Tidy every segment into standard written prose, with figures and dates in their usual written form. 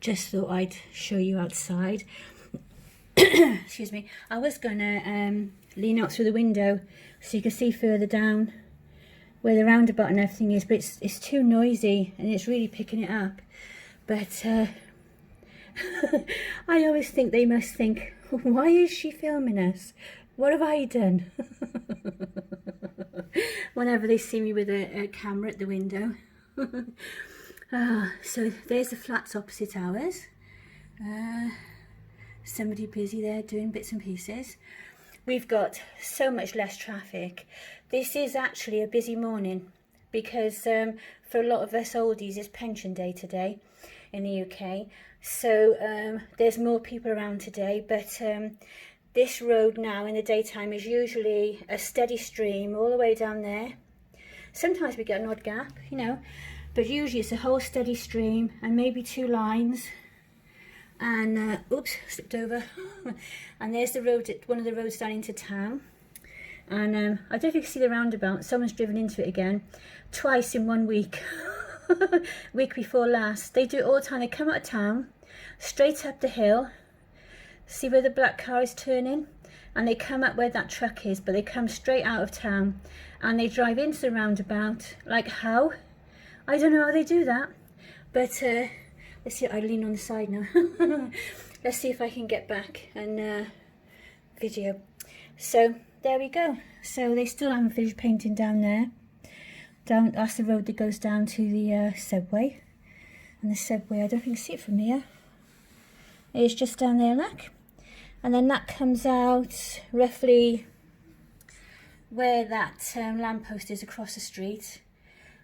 just thought I'd show you outside. Excuse me. I was gonna lean out through the window so you can see further down where the roundabout and everything is, but it's too noisy and it's really picking it up. But I always think they must think, why is she filming us? What have I done? Whenever they see me with a camera at the window. So there's the flats opposite ours. Somebody busy there doing bits and pieces. We've got so much less traffic. This is actually a busy morning because for a lot of us oldies it's pension day today in the UK. So there's more people around today, but this road now in the daytime is usually a steady stream all the way down there. Sometimes we get an odd gap, you know, but usually it's a whole steady stream and maybe two lines. And oops, slipped over. And there's the road, one of the roads down into town. And I don't know if you can see the roundabout. Someone's driven into it again twice in 1 week. Week before last. They do it all the time. They come out of town, straight up the hill. See where the black car is turning? And they come up where that truck is, but they come straight out of town. And they drive into the roundabout. Like how? I don't know how they do that. But let's see, I lean on the side now. Let's see if I can get back and video. So there we go. So they still haven't finished painting down there. That's the road that goes down to the subway. And the subway, I don't think you can see it from here. It's just down there, look. And then that comes out roughly where that lamppost is across the street.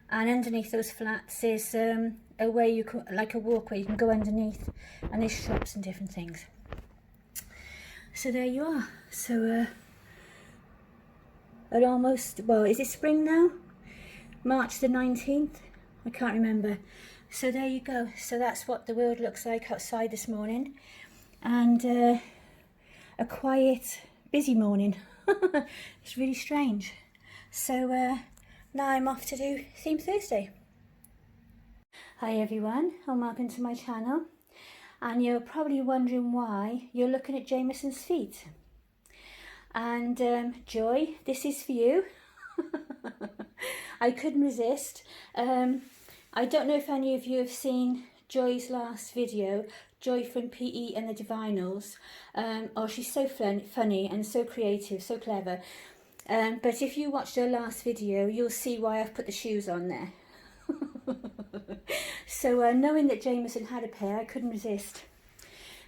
And underneath those flats is a way you can, like a walkway, you can go underneath, and there's shops and different things. So there you are. So at almost, well, is it spring now? March the 19th? I can't remember. So there you go. So that's what the world looks like outside this morning. And a quiet, busy morning. It's really strange. So now I'm off to do Theme Thursday. Hi everyone, and welcome to my channel. And you're probably wondering why you're looking at Jameson's feet. And Joy, this is for you. I couldn't resist. I don't know if any of you have seen Joy's last video, Joy from PE and the Divinals. Oh, she's so funny and so creative, so clever. But if you watched her last video, you'll see why I've put the shoes on there. So knowing that Jameson had a pair, I couldn't resist.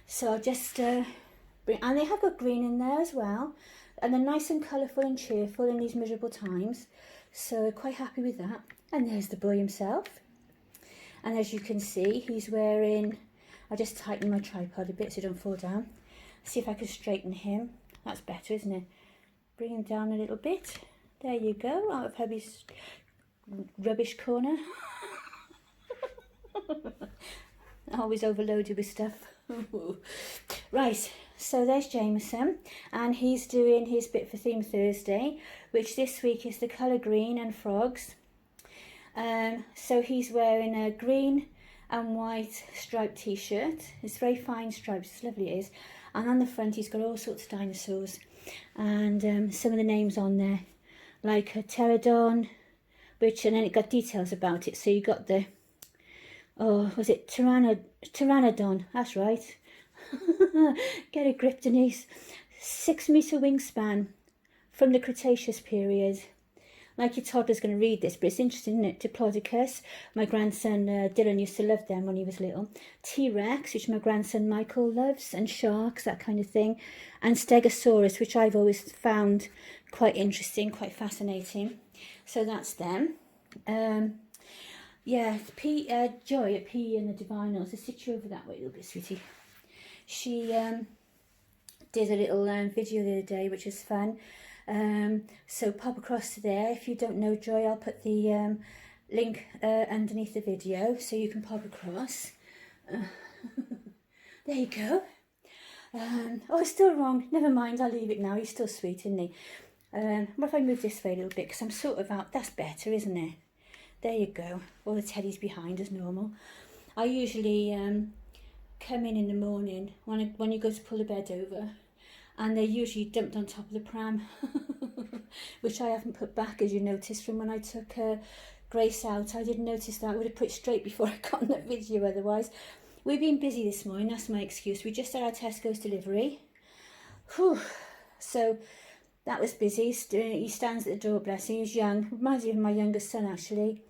So I'll just bring, and they have got green in there as well. And they're nice and colourful and cheerful in these miserable times. So quite happy with that. And there's the boy himself. And as you can see, he's wearing, I'll just tighten my tripod a bit so he don't fall down. See if I can straighten him. That's better, isn't it? Bring him down a little bit. There you go, out of hubby's rubbish corner. Always overloaded with stuff. Right, so there's Jameson, and he's doing his bit for Theme Thursday, which this week is the colour green and frogs. So he's wearing a green and white striped t-shirt. It's very fine stripes, it's lovely it is. And on the front he's got all sorts of dinosaurs. And some of the names on there, like a pterodon, which, and then it got details about it. So you got the, oh, was it Pteranodon? That's right. Get a grip, Denise. 6 metre wingspan from the Cretaceous period. Like your toddler's going to read this, but it's interesting, isn't it? Diplodocus, my grandson Dylan used to love them when he was little. T-Rex, which my grandson Michael loves, and sharks, that kind of thing. And Stegosaurus, which I've always found quite interesting, quite fascinating. So that's them. Yeah, Joy at PE and the Divinals. I'll sit you over that way a little bit, sweetie. She did a little video the other day, which was fun. So pop across to there. If you don't know Joy, I'll put the link underneath the video so you can pop across. There you go. Oh, it's still wrong. Never mind, I'll leave it now. He's still sweet, isn't he? What if I move this way a little bit, because I'm sort of out. That's better, isn't it? There you go. All the teddies behind as normal. I usually come in the morning when you go to pull the bed over, and they're usually dumped on top of the pram, which I haven't put back, as you noticed from when I took Grace out. I didn't notice that. I would have put it straight before I got in that video otherwise. We've been busy this morning, that's my excuse. We just had our Tesco's delivery. Whew. So that was busy. He stands at the door, bless him. He's young, reminds me of my youngest son actually.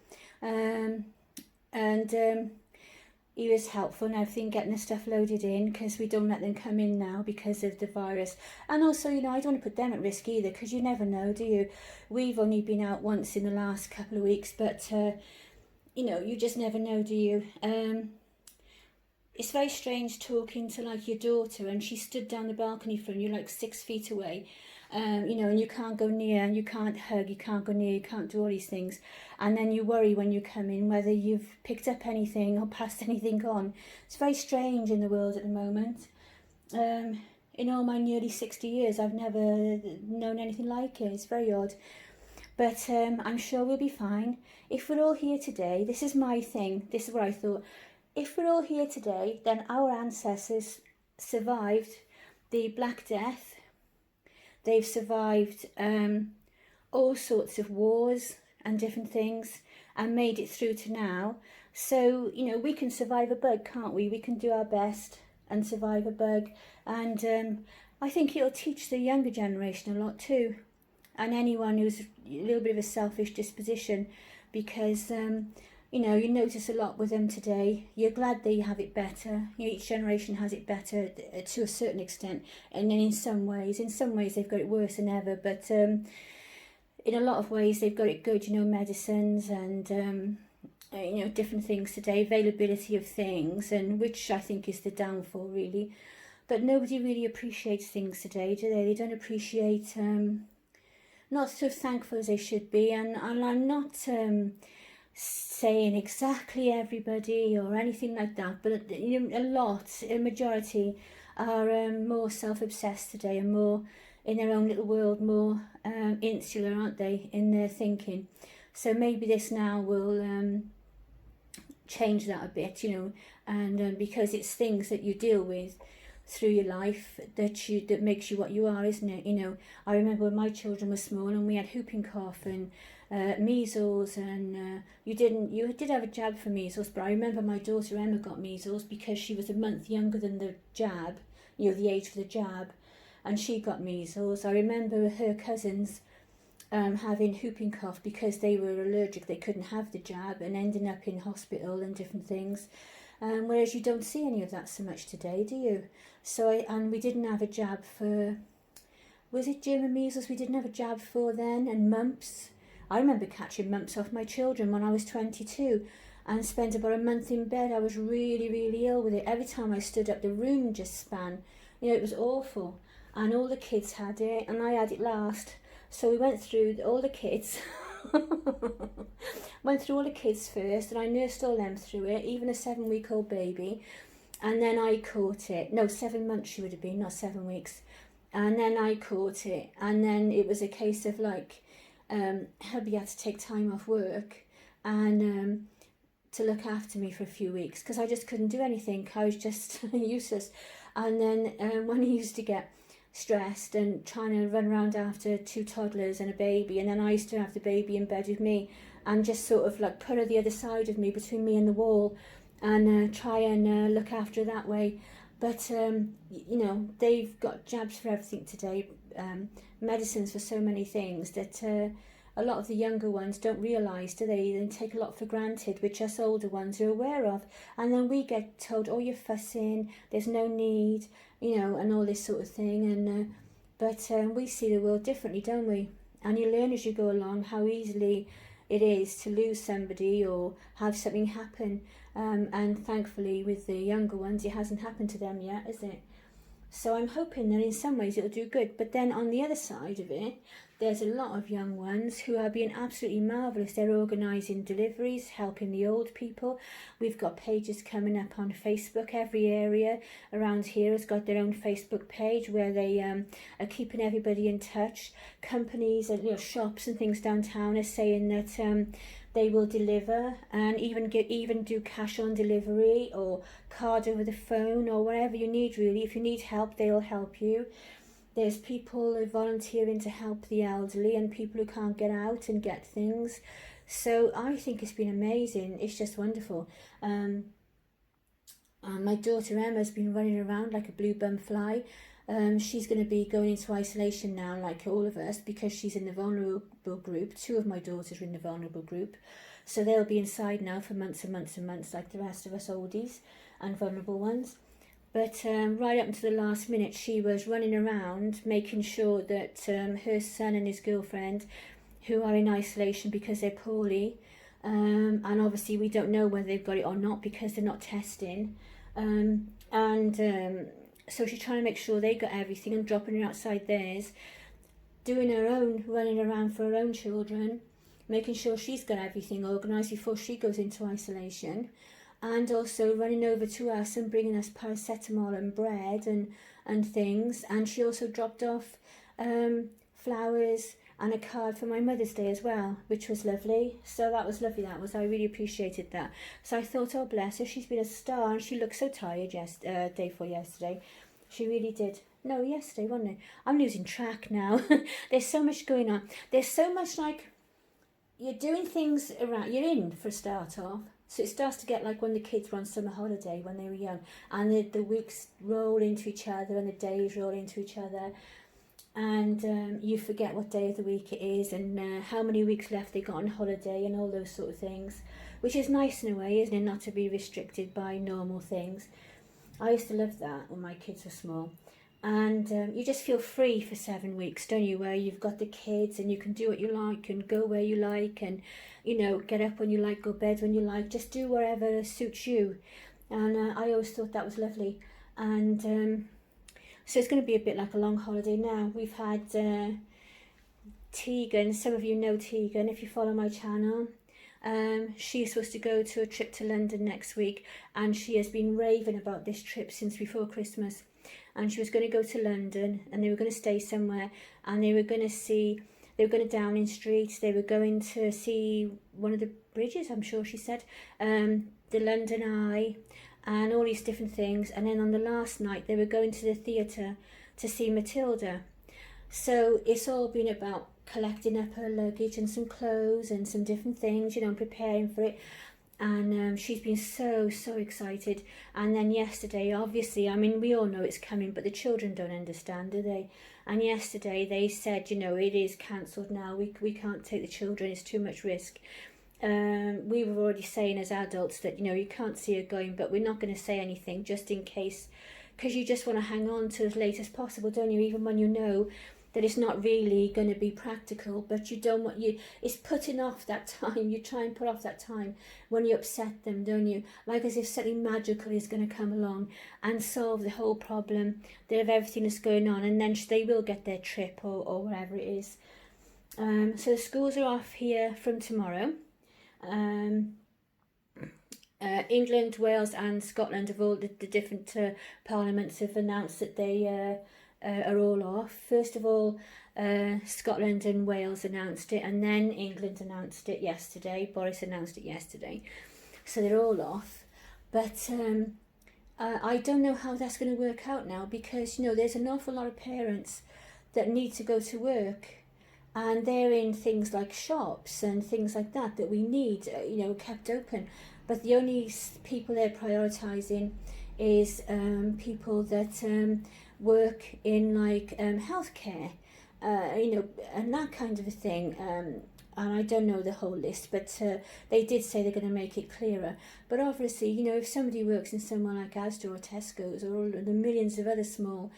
He was helpful and everything, getting the stuff loaded in, because we don't let them come in now because of the virus. And also, you know, I don't want to put them at risk either, because you never know, do you? We've only been out once in the last couple of weeks, but you know, you just never know, do you? It's very strange talking to like your daughter, and she stood down the balcony from you like 6 feet away. You know, and you can't go near, and you can't hug, you can't go near, you can't do all these things. And then you worry when you come in whether you've picked up anything or passed anything on. It's very strange in the world at the moment. In all my nearly 60 years, I've never known anything like it. It's very odd. But I'm sure we'll be fine. If we're all here today, this is my thing, this is what I thought. If we're all here today, then our ancestors survived the Black Death. They've survived all sorts of wars and different things and made it through to now. So, you know, we can survive a bug, can't we? We can do our best and survive a bug. And I think it'll teach the younger generation a lot too. And anyone who's a little bit of a selfish disposition, because, you know, you notice a lot with them today. You're glad they have it better. You know, each generation has it better to a certain extent, and then in some ways they've got it worse than ever. But in a lot of ways they've got it good. You know, medicines and you know, different things today, availability of things, and which I think is the downfall really. But nobody really appreciates things today, do they? They don't appreciate. Not so thankful as they should be, and I'm not. Saying exactly everybody or anything like that, but you know, a majority are more self-obsessed today and more in their own little world, more insular, aren't they, in their thinking. So maybe this now will change that a bit, you know, and because it's things that you deal with through your life that makes you what you are, isn't it? You know, I remember when my children were small and we had whooping cough and measles, and you did have a jab for measles, but I remember my daughter Emma got measles because she was a month younger than the jab, you know, the age for the jab, and she got measles. I remember her cousins having whooping cough because they were allergic, they couldn't have the jab, and ending up in hospital and different things. Whereas you don't see any of that so much today, do you? So and we didn't have a jab for, was it German measles we didn't have a jab for then, and mumps. I remember catching mumps off my children when I was 22 and spent about a month in bed. I was really, really ill with it. Every time I stood up, the room just span. You know, it was awful. And all the kids had it, and I had it last. So we went through all the kids. Went through all the kids first, and I nursed all them through it, even a 7-week-old baby. And then I caught it. No, 7 months she would have been, not 7 weeks. And then I caught it. And then it was a case of like, hubby had to take time off work and to look after me for a few weeks because I just couldn't do anything. I was just useless. And then when he used to get stressed and trying to run around after 2 toddlers and a baby, and then I used to have the baby in bed with me and just sort of like put her the other side of me, between me and the wall, and try and look after her that way. But you know, they've got jabs for everything today, medicines for so many things that a lot of the younger ones don't realise, do they? They take a lot for granted, which us older ones are aware of. And then we get told, oh, you're fussing, there's no need, you know, and all this sort of thing. And but we see the world differently, don't we? And you learn as you go along how easily it is to lose somebody or have something happen. And thankfully with the younger ones, it hasn't happened to them yet, is it? So I'm hoping that in some ways it'll do good. But then on the other side of it, there's a lot of young ones who are being absolutely marvellous. They're organising deliveries, helping the old people. We've got pages coming up on Facebook. Every area around here has got their own Facebook page where they are keeping everybody in touch. Companies and shops and things downtown are saying that they will deliver and even do cash on delivery or card over the phone or whatever you need really. If you need help, they'll help you. There's people volunteering to help the elderly and people who can't get out and get things. So I think it's been amazing. It's just wonderful. My daughter Emma's been running around like a blue bum fly. She's going to be going into isolation now, like all of us, because she's in the vulnerable group. 2 of my daughters are in the vulnerable group. So they'll be inside now for months and months and months, like the rest of us oldies and vulnerable ones. But right up until the last minute, she was running around making sure that her son and his girlfriend, who are in isolation because they're poorly, and obviously we don't know whether they've got it or not because they're not testing, so she's trying to make sure they got everything and dropping it outside theirs, doing her own running around for her own children, making sure she's got everything organised before she goes into isolation, and also running over to us and bringing us paracetamol and bread and things. And she also dropped off flowers and a card for my Mother's Day as well, which was lovely. So that was lovely, I really appreciated that. So I thought, oh bless her, she's been a star, and she looked so tired day before yesterday. She really did. No, yesterday, wasn't it? I'm losing track now. There's so much going on. There's so much, like, you're doing things around, you're in for a start off. So it starts to get like when the kids were on summer holiday when they were young, and the weeks roll into each other and the days roll into each other, and you forget what day of the week it is and how many weeks left they got on holiday and all those sort of things, which is nice in a way, isn't it, not to be restricted by normal things. I used to love that when my kids were small. And you just feel free for 7 weeks, don't you, where you've got the kids and you can do what you like and go where you like and, get up when you like, go bed when you like, just do whatever suits you. And I always thought that was lovely. And so it's going to be a bit like a long holiday now. We've had Tegan, some of you know Tegan if you follow my channel. She's supposed to go to a trip to London next week, and she has been raving about this trip since before Christmas. And she was going to go to London, and they were going to stay somewhere, and they were going to Downing Street, they were going to see one of the bridges, I'm sure she said, the London Eye, and all these different things. And then on the last night, they were going to the theatre to see Matilda. So it's all been about collecting up her luggage and some clothes and some different things, and preparing for it. And she's been so excited. And then yesterday, obviously, we all know it's coming, but the children don't understand, do they? And yesterday they said, it is cancelled now. We can't take the children. It's too much risk. We were already saying as adults that, you can't see her going, but we're not going to say anything just in case, because you just want to hang on to as late as possible, don't you? Even when you know that it's not really going to be practical, but you don't want it's putting off that time. You try and put off that time when you upset them, don't you? Like as if something magical is going to come along and solve the whole problem of everything that's going on, and then they will get their trip or whatever it is. So the schools are off here from tomorrow. England, Wales and Scotland have all the different parliaments have announced that they are all off. First of all, Scotland and Wales announced it, and then England announced it yesterday. Boris announced it yesterday. So they're all off. But I don't know how that's going to work out now, because, there's an awful lot of parents that need to go to work, and they're in things like shops and things like that we need, kept open. But the only people they're prioritising is people that work in like healthcare, and that kind of a thing. And I don't know the whole list, but they did say they're going to make it clearer. But obviously, if somebody works in somewhere like Asda or Tesco's or all the millions of other small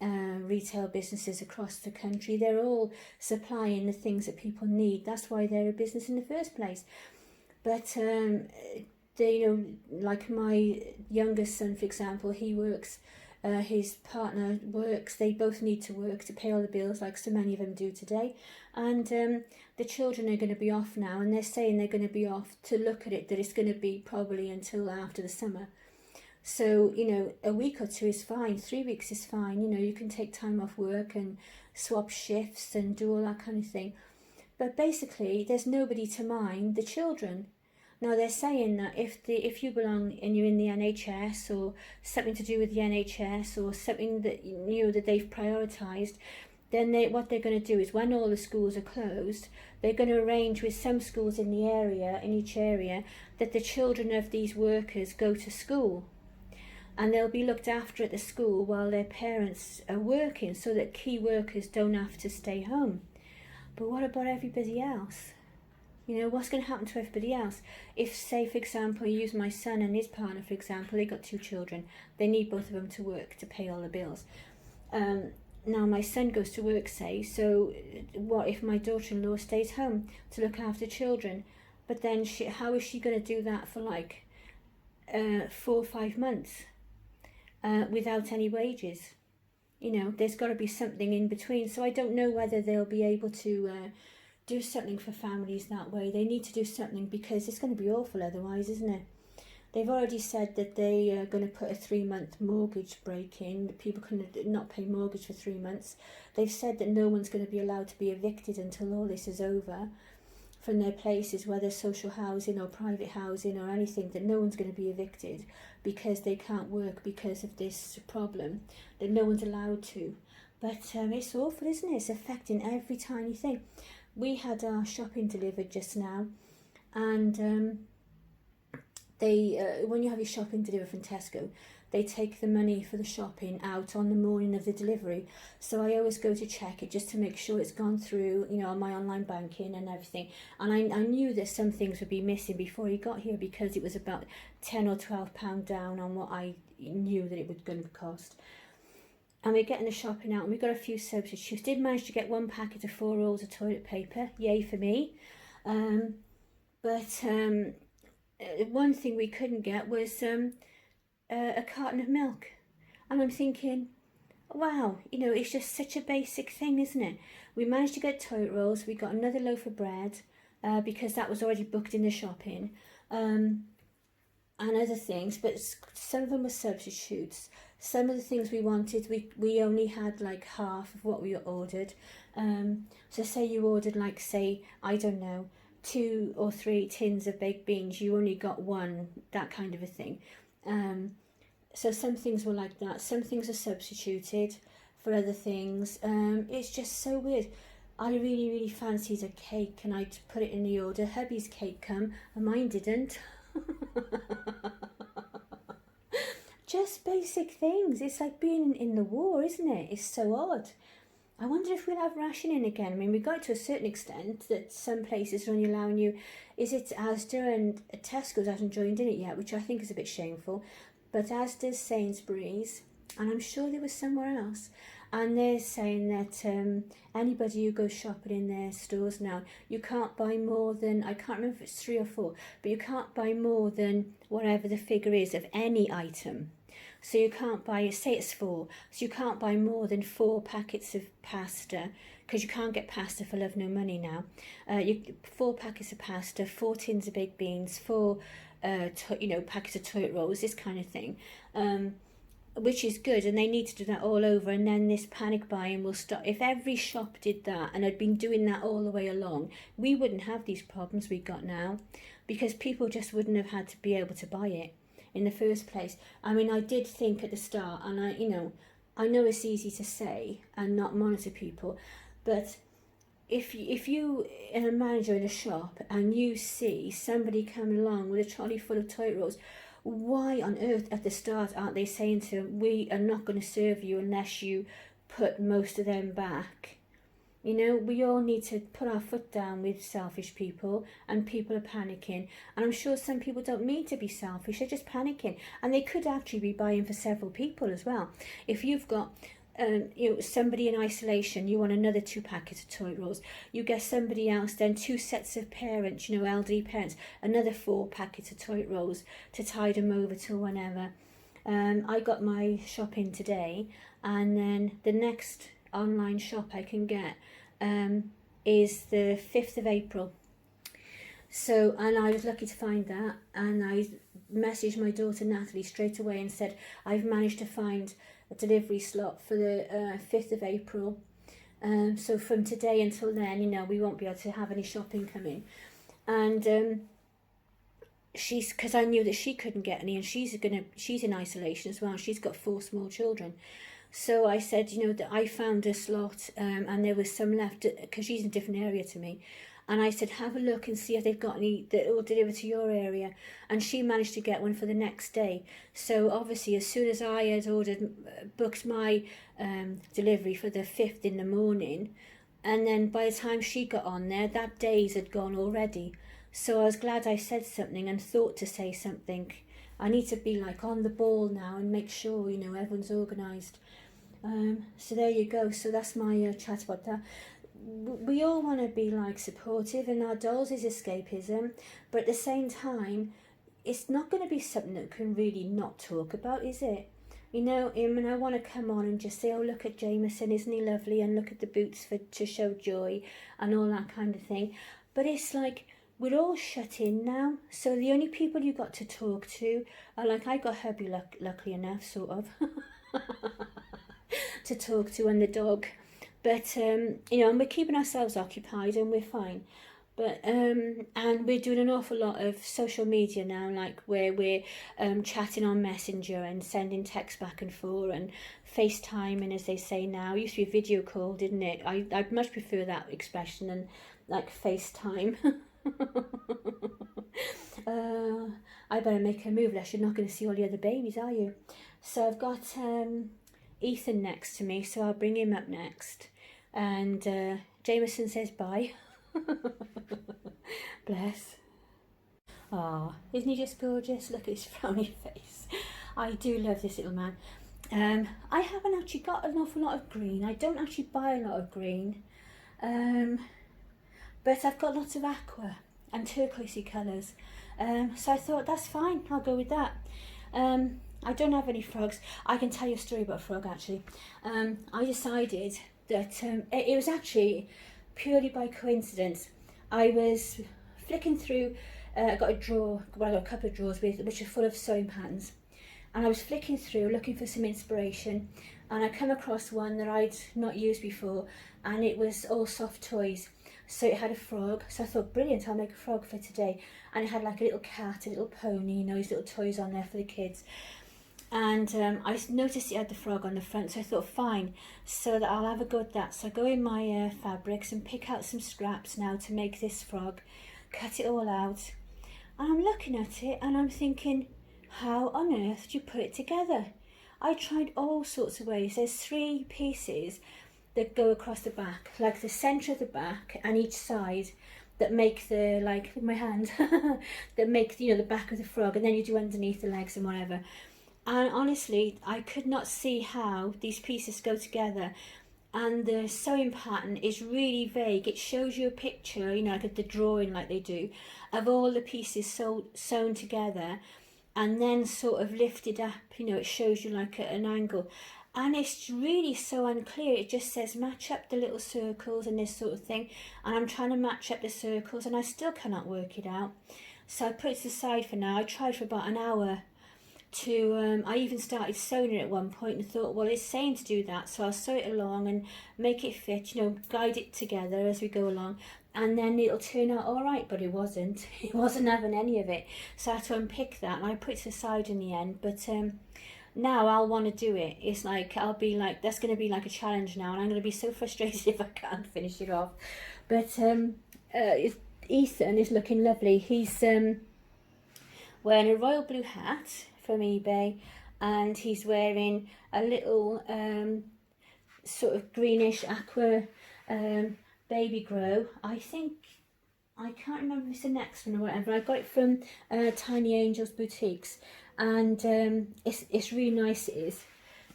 retail businesses across the country, they're all supplying the things that people need. That's why they're a business in the first place. But they, like my youngest son, for example, he works his partner works. They both need to work to pay all the bills, like so many of them do today. And the children are going to be off now, and they're saying they're going to be off to look at it, that it's going to be probably until after the summer. So, you know, a week or two is fine, 3 weeks is fine. You know, you can take time off work and swap shifts and do all that kind of thing. But basically, there's nobody to mind the children. Now, they're saying that if you belong and you're in the NHS or something to do with the NHS or something that you know that they've prioritised, then what they're going to do is when all the schools are closed, they're going to arrange with some schools in the area, in each area, that the children of these workers go to school. And they'll be looked after at the school while their parents are working, so that key workers don't have to stay home. But what about everybody else? You know, what's going to happen to everybody else? If, say, for example, you use my son and his partner, for example, they got 2 children. They need both of them to work to pay all the bills. Now, my son goes to work, say, so what if my daughter-in-law stays home to look after children? But then how is she going to do that for like 4 or 5 months without any wages? You know, there's got to be something in between. So I don't know whether they'll be able to do something for families that way. They need to do something, because it's going to be awful otherwise, isn't it? They've already said that they are going to put a 3-month mortgage break in. People can not pay mortgage for 3 months. They've said that no one's going to be allowed to be evicted until all this is over from their places, whether social housing or private housing or anything, that no one's going to be evicted because they can't work because of this problem, that no one's allowed to. But it's awful, isn't it? It's affecting every tiny thing. We had our shopping delivered just now, and when you have your shopping delivered from Tesco, they take the money for the shopping out on the morning of the delivery. So I always go to check it just to make sure it's gone through, you know, on my online banking and everything. And I knew that some things would be missing before he got here, because it was about £10 or £12 down on what I knew that it was going to cost. And we're getting the shopping out, and we got a few substitutes. Did manage to get 1 packet of 4 rolls of toilet paper, yay for me. But one thing we couldn't get was a carton of milk. And I'm thinking, wow, you know, it's just such a basic thing, isn't it? We managed to get toilet rolls. We got another loaf of bread because that was already booked in the shopping, and other things. But some of them were substitutes. Some of the things we wanted, we only had like half of what we ordered. So say you ordered, like, say, I don't know, 2 or 3 tins of baked beans, you only got 1, that kind of a thing. So some things were like that. Some things are substituted for other things. It's just so weird. I really, really fancied a cake, and I put it in the order. Hubby's cake come, and mine didn't. Just basic things. It's like being in the war, isn't it? It's so odd. I wonder if we'll have rationing again. I mean, we got it to a certain extent that some places are only allowing you. Is it Asda, and Tesco's hasn't joined in it yet, which I think is a bit shameful. But Asda's, Sainsbury's, and I'm sure there was somewhere else. And they're saying that anybody who goes shopping in their stores now, you can't buy more than, I can't remember if it's 3 or 4, but you can't buy more than whatever the figure is of any item. So you can't buy, say it's 4, so you can't buy more than 4 packets of pasta, because you can't get pasta for love nor money now. 4 packets of pasta, 4 tins of baked beans, 4 packets of toilet rolls, this kind of thing, which is good, and they need to do that all over. And then this panic buying will stop. If every shop did that, and had been doing that all the way along, we wouldn't have these problems we got now, because people just wouldn't have had to be able to buy it in the first place. I mean, I did think at the start, and I know it's easy to say and not monitor people, but if you are a manager in a shop and you see somebody coming along with a trolley full of toilet rolls, why on earth at the start aren't they saying to them, we are not going to serve you unless you put most of them back? You know, we all need to put our foot down with selfish people, and people are panicking. And I'm sure some people don't mean to be selfish, they're just panicking. And they could actually be buying for several people as well. If you've got somebody in isolation, you want another 2 packets of toilet rolls. You get somebody else, then 2 sets of parents, elderly parents, another 4 packets of toilet rolls to tide them over till whenever. I got my shopping today, and then the next online shop I can get is the 5th of April. So, and I was lucky to find that, and I messaged my daughter Natalie straight away and said, I've managed to find a delivery slot for the 5th of April. So from today until then, you know, we won't be able to have any shopping coming. And she's, because I knew that she couldn't get any, and she's in isolation as well. She's got 4 small children. So I said, you know, that I found a slot, and there was some left, because she's in a different area to me. And I said, have a look and see if they've got any that will deliver to your area. And she managed to get one for the next day. So obviously, as soon as I had booked my delivery for the 5th in the morning, and then by the time she got on there, that days had gone already. So I was glad I said something and thought to say something. I need to be like on the ball now and make sure, you know, everyone's organised. So there you go. So that's my chat about that. We all want to be like supportive, and our dolls is escapism, but at the same time, it's not going to be something that can really not talk about, is it? You know, I mean, I want to come on and just say, oh, look at Jameson, isn't he lovely? And look at the boots to show joy and all that kind of thing. But it's like, we're all shut in now. So the only people you got to talk to are like, I got hubby luckily enough, sort of, to talk to, and the dog. But, you know, and we're keeping ourselves occupied and we're fine. But, and we're doing an awful lot of social media now, like where we're chatting on Messenger and sending texts back and forth and FaceTiming, as they say now. It used to be a video call, didn't it? I'd much prefer that expression than like FaceTime. I better make a move, unless you're not going to see all the other babies, are you? So I've got Ethan next to me, so I'll bring him up next. And Jameson says bye. Bless. Ah, isn't he just gorgeous? Look at his frowny face. I do love this little man. I haven't actually got an awful lot of green. I don't actually buy a lot of green. But I've got lots of aqua and turquoisey colours. So I thought, that's fine, I'll go with that. I don't have any frogs. I can tell you a story about a frog, actually. I decided that it was actually purely by coincidence. I was flicking through, I got a drawer, well, I got a couple of drawers which are full of sewing patterns. And I was flicking through, looking for some inspiration, and I come across one that I'd not used before, and it was all soft toys. So it had a frog, so I thought, brilliant, I'll make a frog for today. And it had like a little cat, a little pony, you know, these little toys on there for the kids. And I noticed it had the frog on the front, so I thought, fine, so that I'll have a go at that. So I go in my fabrics and pick out some scraps now to make this frog, cut it all out. And I'm looking at it and I'm thinking, how on earth do you put it together? I tried all sorts of ways. There's 3 pieces that go across the back, like the centre of the back and each side, that make the, like with my hand, that make, you know, the back of the frog, and then you do underneath the legs and whatever. And honestly, I could not see how these pieces go together. And the sewing pattern is really vague. It shows you a picture, you know, like the drawing like they do, of all the pieces sewn together, and then sort of lifted up, you know, it shows you like at an angle. And it's really so unclear. It just says match up the little circles and this sort of thing. And I'm trying to match up the circles and I still cannot work it out. So I put it to the side for now. I tried for about an hour to, I even started sewing it at one point and thought, well, it's saying to do that, so I'll sew it along and make it fit, you know, guide it together as we go along, and then it'll turn out all right. But it wasn't. It wasn't having any of it. So I had to unpick that and I put it to the side in the end. But now I'll want to do it. It's like, I'll be like, that's going to be like a challenge now, and I'm going to be so frustrated if I can't finish it off. But Ethan is looking lovely. He's wearing a royal blue hat from eBay, and he's wearing a little sort of greenish aqua baby grow. I think, I can't remember if it's the next one or whatever. I got it from Tiny Angels Boutiques, and it's really nice. It is.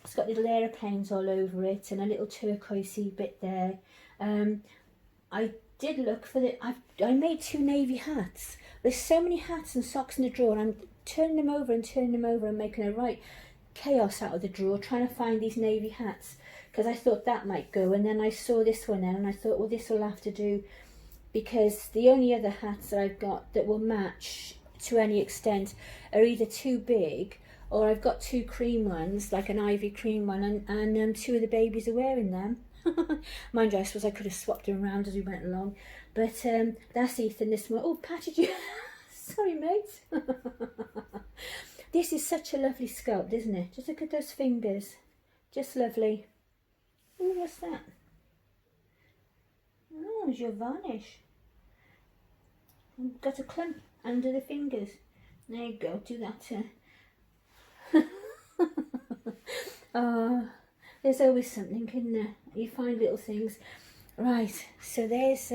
It's got little aeroplanes all over it and a little turquoisey bit there. I did look for I made 2 navy hats. There's so many hats and socks in the drawer, and I'm turning them over and making a right chaos out of the drawer trying to find these navy hats, because I thought that might go, and then I saw this one then and I thought, well, this will have to do, because the only other hats that I've got that will match to any extent are either too big, or I've got two cream ones, like an ivy cream one, and two of the babies are wearing them. Mind you, I suppose I could have swapped them around as we went along, but that's Ethan this one. Oh, patted you. Sorry, mate. This is such a lovely sculpt, isn't it? Just look at those fingers. Just lovely. Oh, what's that? Oh, it's your varnish. I've got a clump under the fingers. There you go, do that. Oh, there's always something, isn't there? You find little things. Right, so there's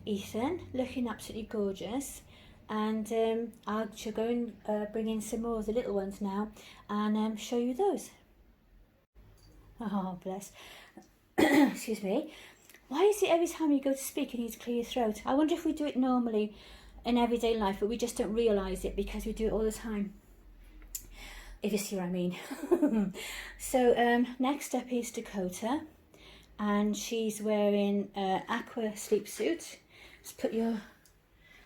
Ethan, looking absolutely gorgeous. And I shall go and bring in some more of the little ones now and show you those. Oh, bless. Excuse me. Why is it every time you go to speak you need to clear your throat? I wonder if we do it normally in everyday life, but we just don't realise it because we do it all the time. If you see what I mean. So next up is Dakota, and she's wearing an aqua sleep suit. Just put your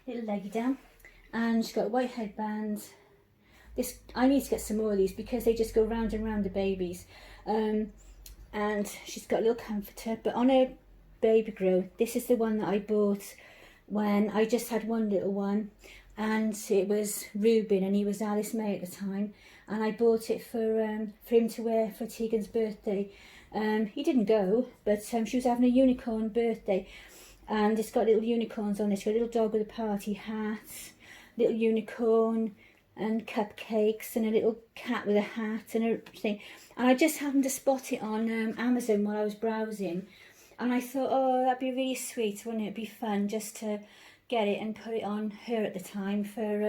little leggy down. And she's got a white headband. This, I need to get some more of these because they just go round and round the babies. And she's got a little comforter, but on her baby grow, this is the one that I bought when I just had one little one, and it was Reuben and he was Alice May at the time, and I bought it for him to wear for Tegan's birthday. He didn't go, but she was having a unicorn birthday, and it's got little unicorns on it. She's got a little dog with a party hat, little unicorn and cupcakes, and a little cat with a hat and everything. And I just happened to spot it on Amazon while I was browsing, and I thought, oh, that'd be really sweet, wouldn't it? It'd be fun just to get it and put it on her at the time for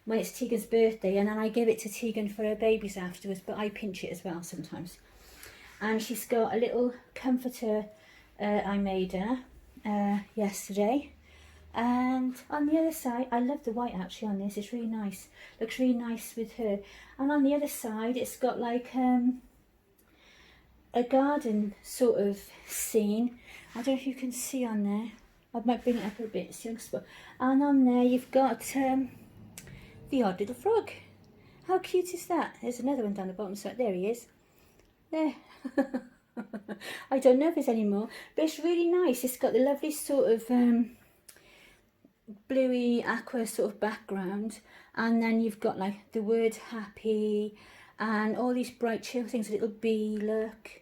when it's Tegan's birthday, and then I give it to Tegan for her babies afterwards, but I pinch it as well sometimes. And she's got a little comforter I made her yesterday. And on the other side, I love the white actually on this, it's really nice, looks really nice with her. And on the other side it's got like a garden sort of scene. I don't know if you can see on there, I might bring it up a bit, and on there you've got the odd little frog. How cute is that? There's another one down the bottom, so there he is, there. I don't know if there's any more, but it's really nice. It's got the lovely sort of bluey aqua sort of background, and then you've got like the word happy and all these bright chill things, a little bee look,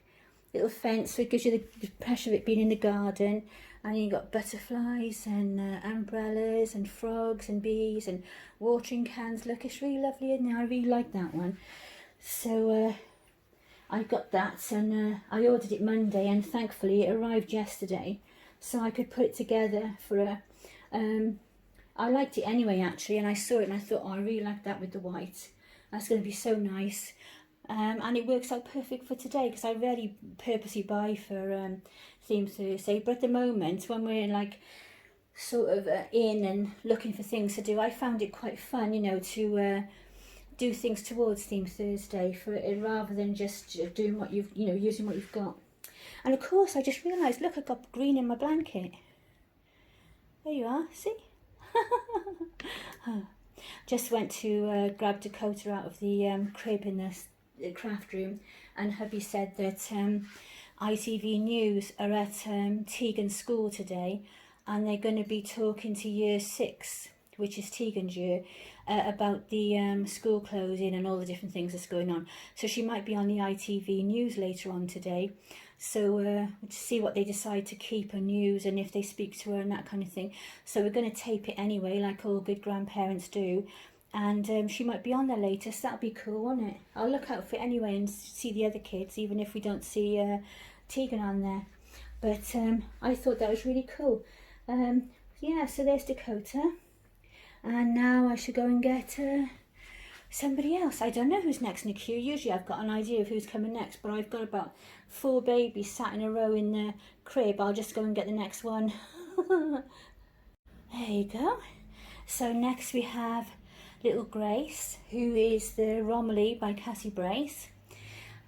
little fence, so it gives you the impression of it being in the garden. And you've got butterflies and umbrellas and frogs and bees and watering cans. Look, it's really lovely, isn't it? I really like that one. So I got that, and I ordered it Monday, and thankfully it arrived yesterday, so I could put it together for her. I liked it anyway actually, and I saw it and I thought, oh, I really like that with the white. That's going to be so nice. And it works out perfect for today, because I really purposely buy for Theme Thursday, but at the moment when we're like sort of in and looking for things to do, I found it quite fun, you know, to do things towards Theme Thursday for it, rather than just doing what you've, you know, using what you've got. And of course I just realised, look, I've got green in my blanket. There you are, see? Just went to grab Dakota out of the crib in the craft room, and hubby said that ITV News are at Tegan's school today, and they're going to be talking to year 6, which is Tegan's year, about the school closing and all the different things that's going on. So she might be on the ITV News later on today. So to see what they decide to keep on news, and if they speak to her and that kind of thing. So we're going to tape it anyway, like all good grandparents do. And she might be on there later, so that'll be cool, won't it? I'll look out for it anyway and see the other kids, even if we don't see Tegan on there. But I thought that was really cool. Yeah, so there's Dakota. And now I should go and get somebody else. I don't know who's next in the queue. Usually I've got an idea of who's coming next, but I've got about 4 babies sat in a row in the crib. I'll just go and get the next one. There you go. So next we have little Grace, who is the Romilly by Cassie Brace,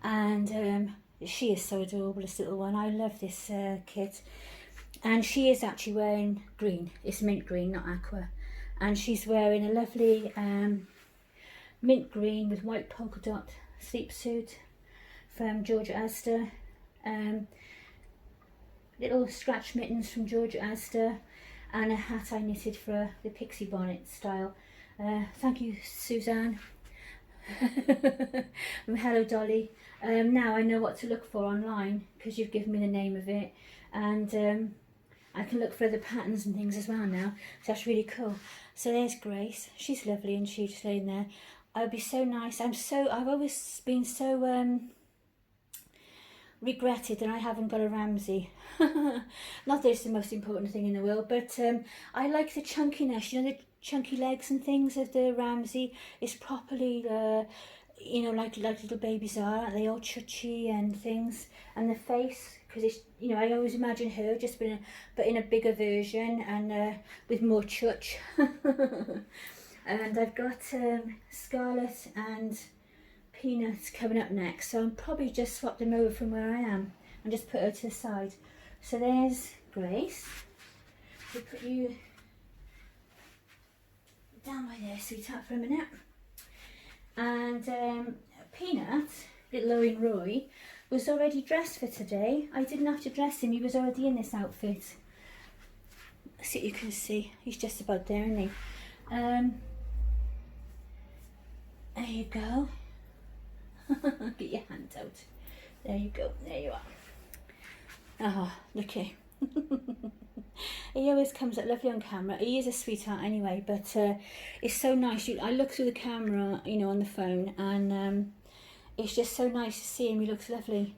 and she is so adorable, this little one. I love this kit, and she is actually wearing green. It's mint green, not aqua, and she's wearing a lovely mint green with white polka dot sleep suit from Georgia Astor, little scratch mittens from Georgia Astor, and a hat I knitted for her, the pixie bonnet style. Thank you, Suzanne. Hello, Dolly. Now I know what to look for online because you've given me the name of it, and I can look for the patterns and things as well now, so that's really cool. So there's Grace. She's lovely and she's just laying there. I'd be so nice. I've always been so regretted that I haven't got a Ramsey. Not that it's the most important thing in the world, but I like the chunkiness, you know, the chunky legs and things of the Ramsey. It's properly, you know, like little babies are, aren't they, all chutchy and things. And the face, because it's, you know, I always imagine her just but in a bigger version and with more chutch. And I've got Scarlet and Peanuts coming up next, so I'm probably just swap them over from where I am and just put her to the side. So there's Grace. We'll put you down by there, sweetheart, for a minute. And Peanut, little Owen Roy, was already dressed for today. I didn't have to dress him, he was already in this outfit. So you can see, he's just about there, isn't he? There you go. Get your hand out. There you go. There you are. Oh, looky. He always comes out lovely on camera. He is a sweetheart anyway, but it's so nice. I look through the camera, you know, on the phone, and it's just so nice to see him. He looks lovely.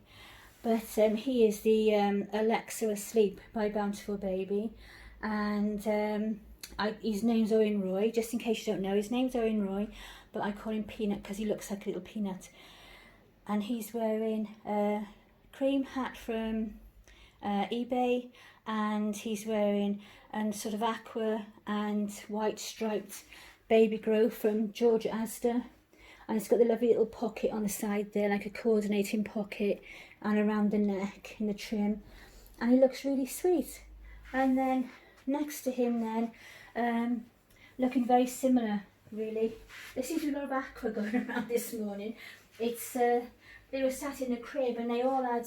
But he is the Alexa Asleep by Bountiful Baby, and his name's Owen Roy. Just in case you don't know, his name's Owen Roy, but I call him Peanut because he looks like a little peanut. And he's wearing a cream hat from eBay, and he's wearing a sort of aqua and white striped baby grow from Georgia Astor, and it's got the lovely little pocket on the side there, like a coordinating pocket, and around the neck in the trim, and he looks really sweet. And then next to him then, looking very similar really, there seems to be a lot of aqua going around this morning. It's they were sat in the crib and they all had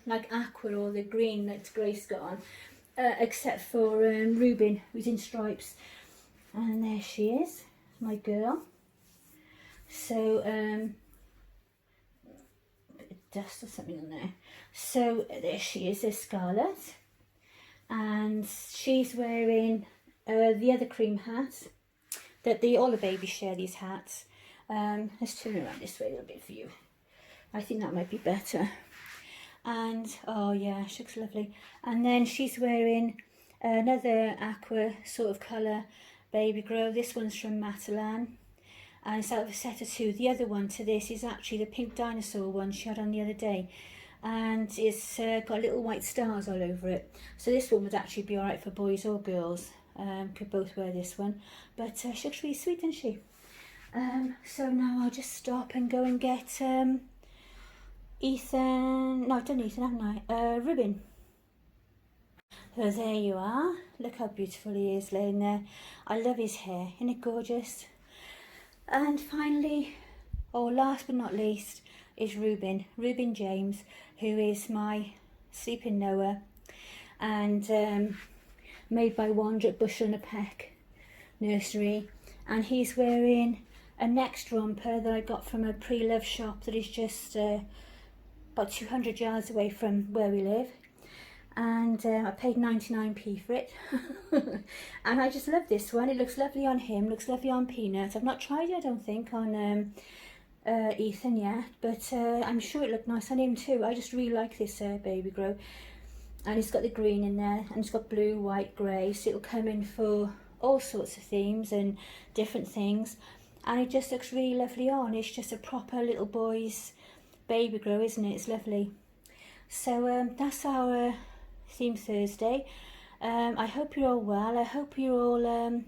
like aqua or the green that Grace got on, except for Reuben, who's in stripes. And there she is, my girl. So bit of dust or something on there. So there she is, there's Scarlet, and she's wearing the other cream hat that all the babies share, these hats. Let's turn around this way a little bit for you. I think that might be better. And oh yeah, she looks lovely. And then she's wearing another aqua sort of colour baby grow. This one's from Matalan, and it's out of a set of two. The other one to this is actually the pink dinosaur one she had on the other day, and it's got little white stars all over it. So this one would actually be alright for boys or girls. Could both wear this one, but she looks really sweet, doesn't she? So now I'll just stop and go and get Ethan. No, I've done Ethan, haven't I? Reuben. So there you are. Look how beautiful he is laying there. I love his hair. Isn't it gorgeous? And finally, last but not least, is Reuben James, who is my sleeping Noah, and made by Wander at Bushel and a Peck nursery. And he's wearing a Next romper that I got from a pre-love shop that is just about 200 yards away from where we live, and I paid 99p for it. And I just love this one. It looks lovely on him, looks lovely on Peanut. I've not tried it, I don't think, on Ethan yet, but I'm sure it looked nice on him too. I just really like this baby grow, and it's got the green in there, and it's got blue, white, grey, so it'll come in for all sorts of themes and different things, and it just looks really lovely on. It's just a proper little boy's baby grow, isn't it? It's lovely. So that's our theme Thursday. I hope you're all well. I hope you're all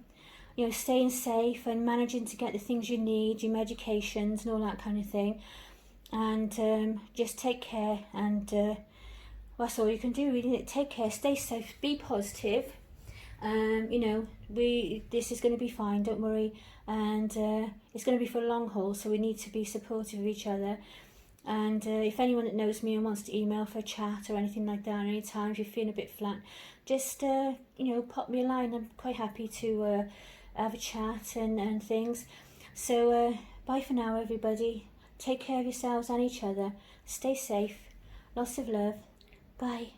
you know, staying safe and managing to get the things you need, your medications and all that kind of thing. And just take care, and that's all you can do really. Take care, stay safe, be positive. You know, this is going to be fine, don't worry. And it's going to be for a long haul, so we need to be supportive of each other. And if anyone that knows me and wants to email for a chat or anything like that, any time if you're feeling a bit flat, just you know, pop me a line. I'm quite happy to have a chat and things. So bye for now, everybody. Take care of yourselves and each other. Stay safe. Lots of love. Bye.